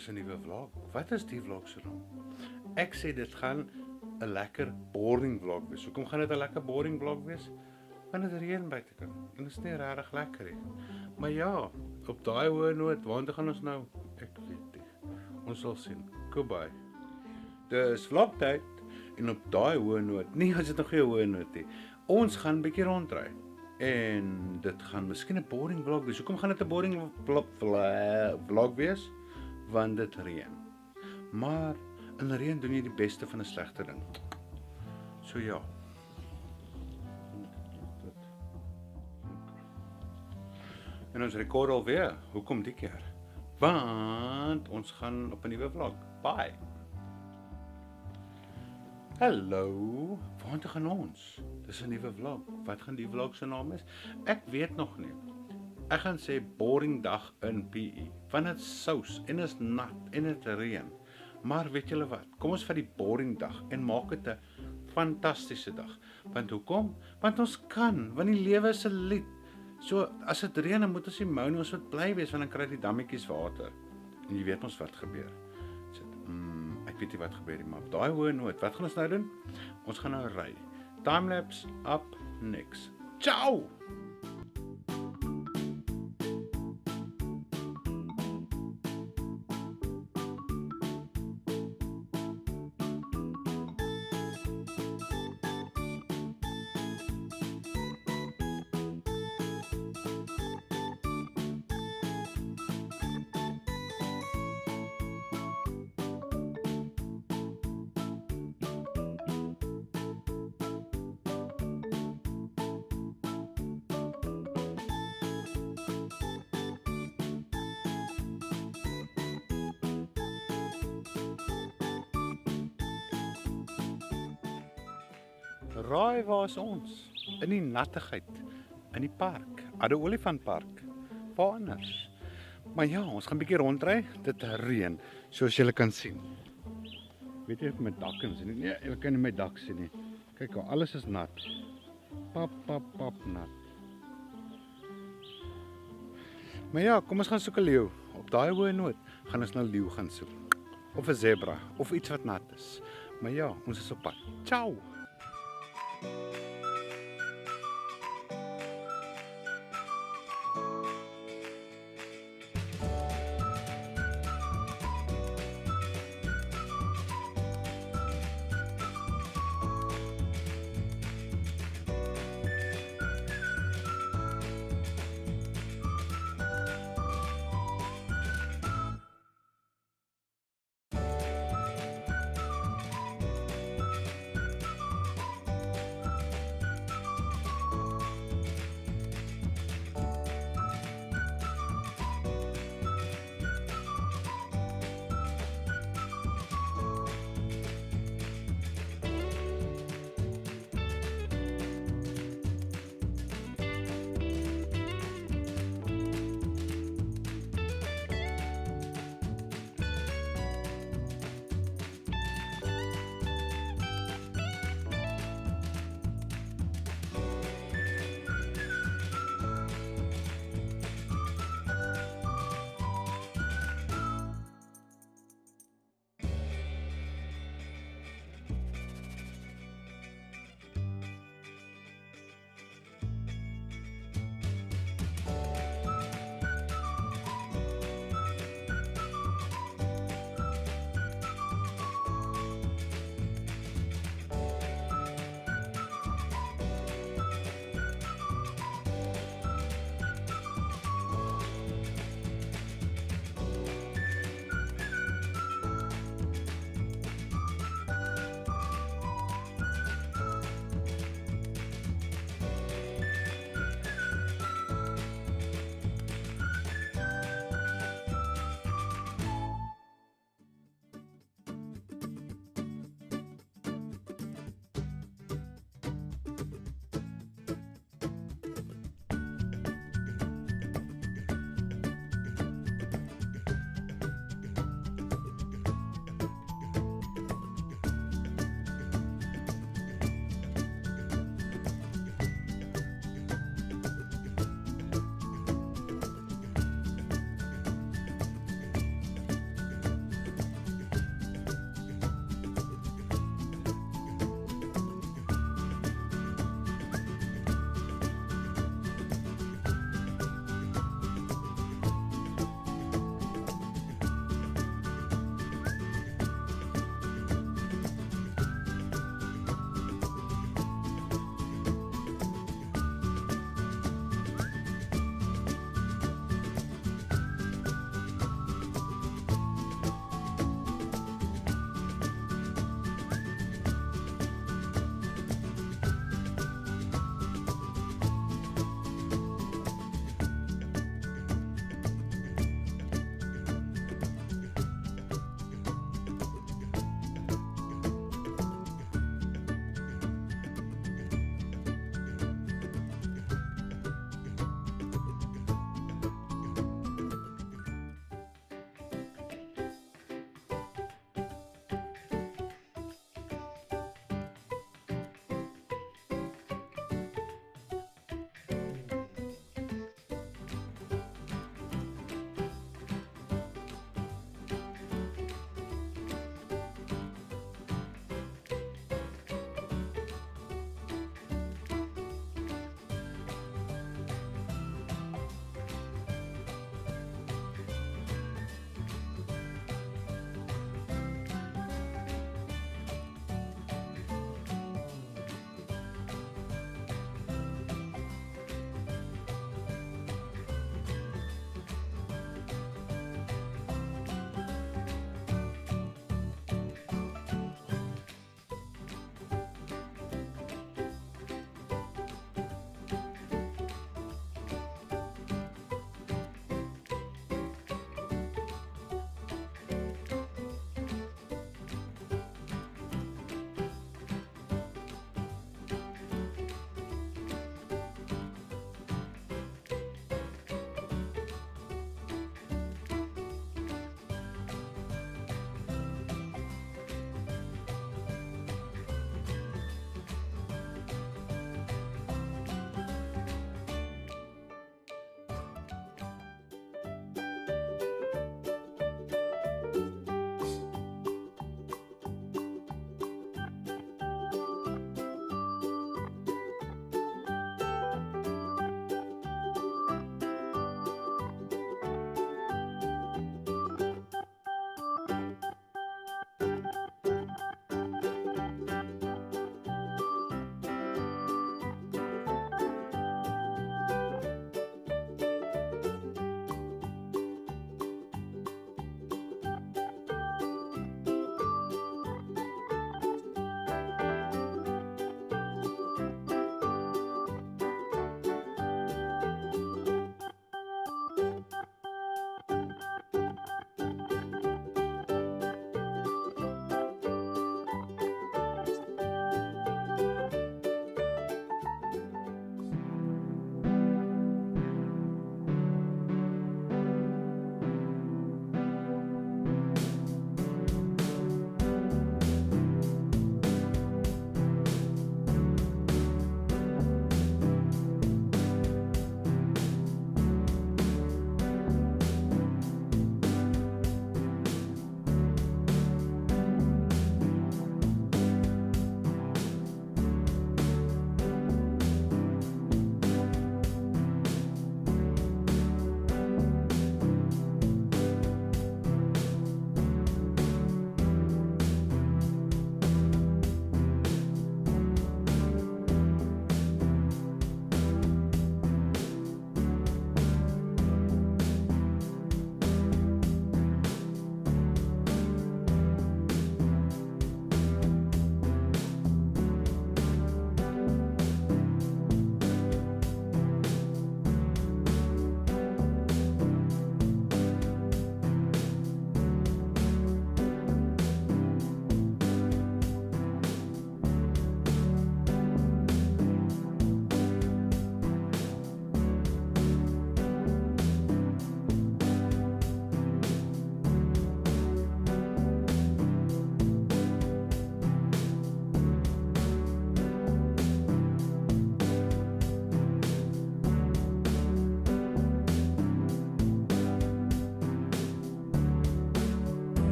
is 'n nuwe vlog. Wat is die vlog se naam? Ek sê dit gaan 'n lekker boring vlog wees. Hoekom gaan dit 'n lekker boring vlog wees? Want dit reën buitekant en dit is nie regtig lekker nie. Maar ja, op daai hoë noot, waartoe gaan ons nou? Ek weet nie. Ons sal sien. Goodbye. Dis vlogtyd en op daai hoë noot, nee, as dit nog geen hoë noot nie. Ons gaan 'n bietjie rondry. En dit gaan miskien 'n boring vlog wees. Hoekom gaan dit 'n boring vlog wees? Want dit reën. Maar in reën doen jy die beste van 'n slegte ding. So ja. En ons rekord alweer. Hoekom die keer? Want ons gaan op 'n nuwe vlog. Bye. Hallo, waartoe gaan ons? Dis 'n nuwe vlog. Wat gaan die vlog se naam wees? Ek weet nog nie. Ek gaan sê boring dag in PE. Want dit sous en is nat en dit reën. Maar weet julle wat? Kom ons vat die boring dag en maak dit 'n fantastiese dag. Want hoekom? Want ons kan, want die lewe is 'n lied. So as dit reën, dan moet ons nie mou nie, ons moet bly wees want dan kry die dammetjies water. En jy weet ons wat gebeur. Ek weet nie wat gebeur nie, maar op daai hoë noot, wat gaan ons nou doen? Ons gaan nou ry. Timelapse up next. Ciao! Raai waar is ons? In die nattigheid, in die park, Adde Olifantpark. Waar anders? Maar ja, ons gaan 'n bietjie rondry, dit reën, soos julle kan sien. Weet jy of my dak kan sien? Nee, jy kan nie my dak sien nie. Kyk, alles is nat. Pap nat. Maar ja, kom ons gaan soek 'n leeu. Op daai hoë noot gaan ons nou leeu gaan soek. Of 'n zebra, of iets wat nat is. Maar ja, ons is op pad. Ciao!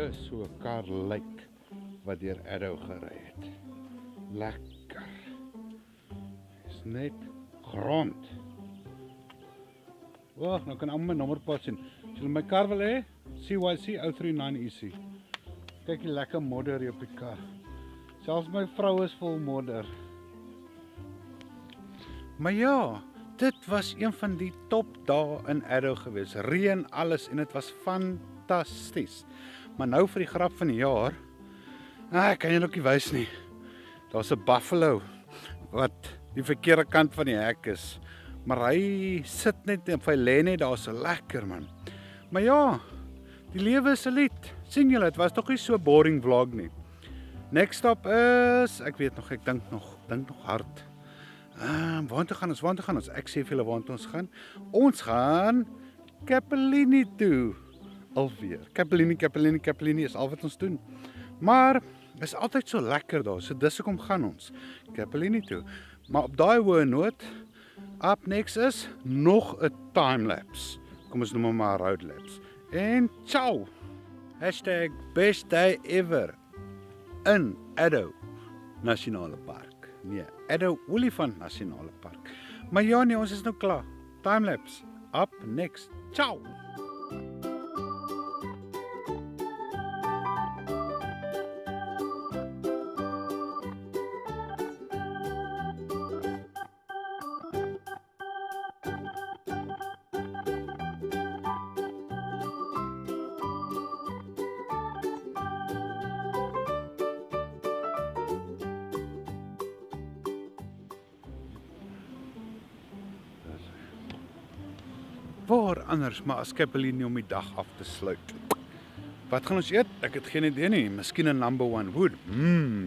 dis so 'n kar lyk wat deur Addo gery het. Lekker. Is net grond. Wag, nou kan almal my nommerplaat sien. As julle my kar wil hê, CYC 039EC. Kyk die lekker modder hier op die kar. Selfs my vrou is vol modder. Maar ja, dit was een van die top dae in Addo gewees. Reën, alles en dit was fantasties. Maar nou vir die grap van die jaar, ek kan julle ook nie wys nie. Daar's 'n buffalo wat die verkeerde kant van die hek is. Maar hy sit net en hy lê net daar so lekker man. Maar ja, die lewe is 'n lied. Sien julle, dit was tog nie so boring vlog nie. Next stop is, ek weet nog, ek dink nog hard. Waartoe gaan ons? Ek sê vir julle waartoe ons gaan. Ons gaan Capellini toe. Alweer. Capellini is al wat ons doen. Maar is altyd so lekker daar. So dis hoekom gaan ons Capellini toe. Maar op daai hoë noot, up next is nog 'n timelapse. Kom ons noem hom maar road lapse. En ciao. #best day ever in Addo Nasionale Park. Nee, Addo Olifant Nasionale Park. Maar ja nee, ons is nou klaar. Timelapse. Up next. Ciao. Waar anders maar as Capellini om die dag af te sluit. Wat gaan ons eet? Ek het geen idee nie. Miskien 'n number one wood.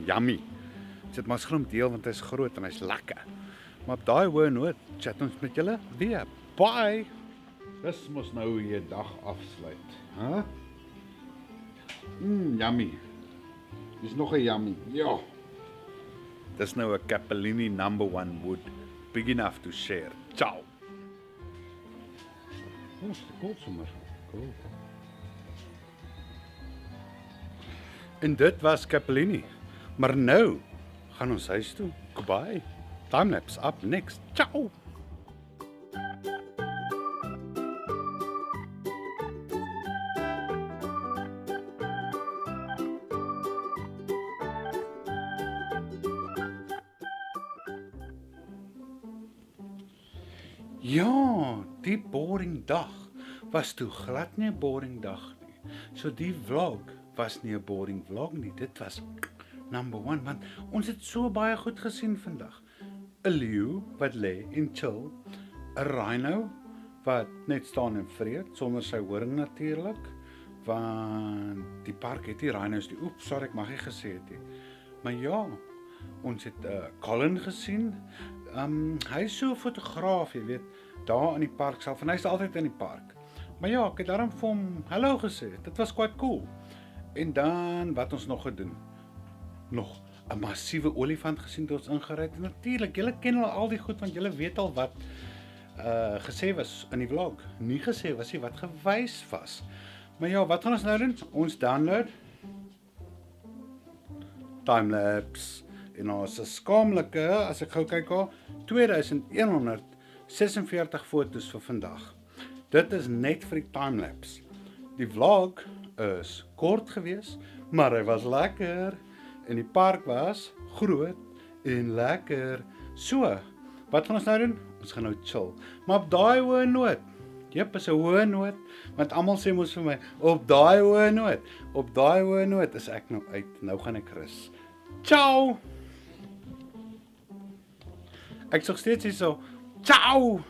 Yummy. Sit maar skroom deel want hy's groot en hy's lekker. Maar op daai hoë noot chat ons met julle weer. Bye. Dis mos nou hoe jy dag afsluit, hè? Yummy. Dis nog 'n yummy. Ja. Dis nou 'n Capellini number one wood. Big enough to share. Ciao. Ons koop sommer. Cool. En dit was Capellini. Maar nou gaan ons huis toe. Goodbye. Timelapse up next. Ciao. Ja, die boring dag was toe glad nie 'n boring dag nie. So die vlog was nie 'n boring vlog nie. Dit was number one, want ons het so baie goed gesien vandag. 'n Leeu wat lê en chill, 'n rhino wat net staan en vreet sonder sy horing natuurlik, want die park het nie rhinos nie. Oeps, sorry, ek mag nie gesê het nie. Maar ja, ons het Colin gesien. Hy is so 'n fotograaf, jy weet, daar in die park self, en hy is altyd in die park. Maar ja, ek het daarom vir hom hallo gesê. Dit was quite cool. En dan wat ons nog gedoen? Nog 'n massiewe olifant gesien toe ons ingery het. Natuurlik, julle ken al die goed want julle weet al wat gesê was in die vlog. Nie gesê was nie, wat gewys was. Maar ja, wat gaan ons nou doen? Ons download timelapse en ons is skaamlike, as ek gou kyk al, 2146 foto's vir vandag. Dit is net vir die timelapse. Die vlog is kort gewees, maar hy was lekker en die park was groot en lekker. So, wat gaan ons nou doen? Ons gaan nou chill. Maar op daai hoë noot. Jep, is 'n hoë noot, want almal sê mos vir my, op daai hoë noot is ek nou uit. Nou gaan ek rus. Ciao. Ek sê steeds hier so, ciao.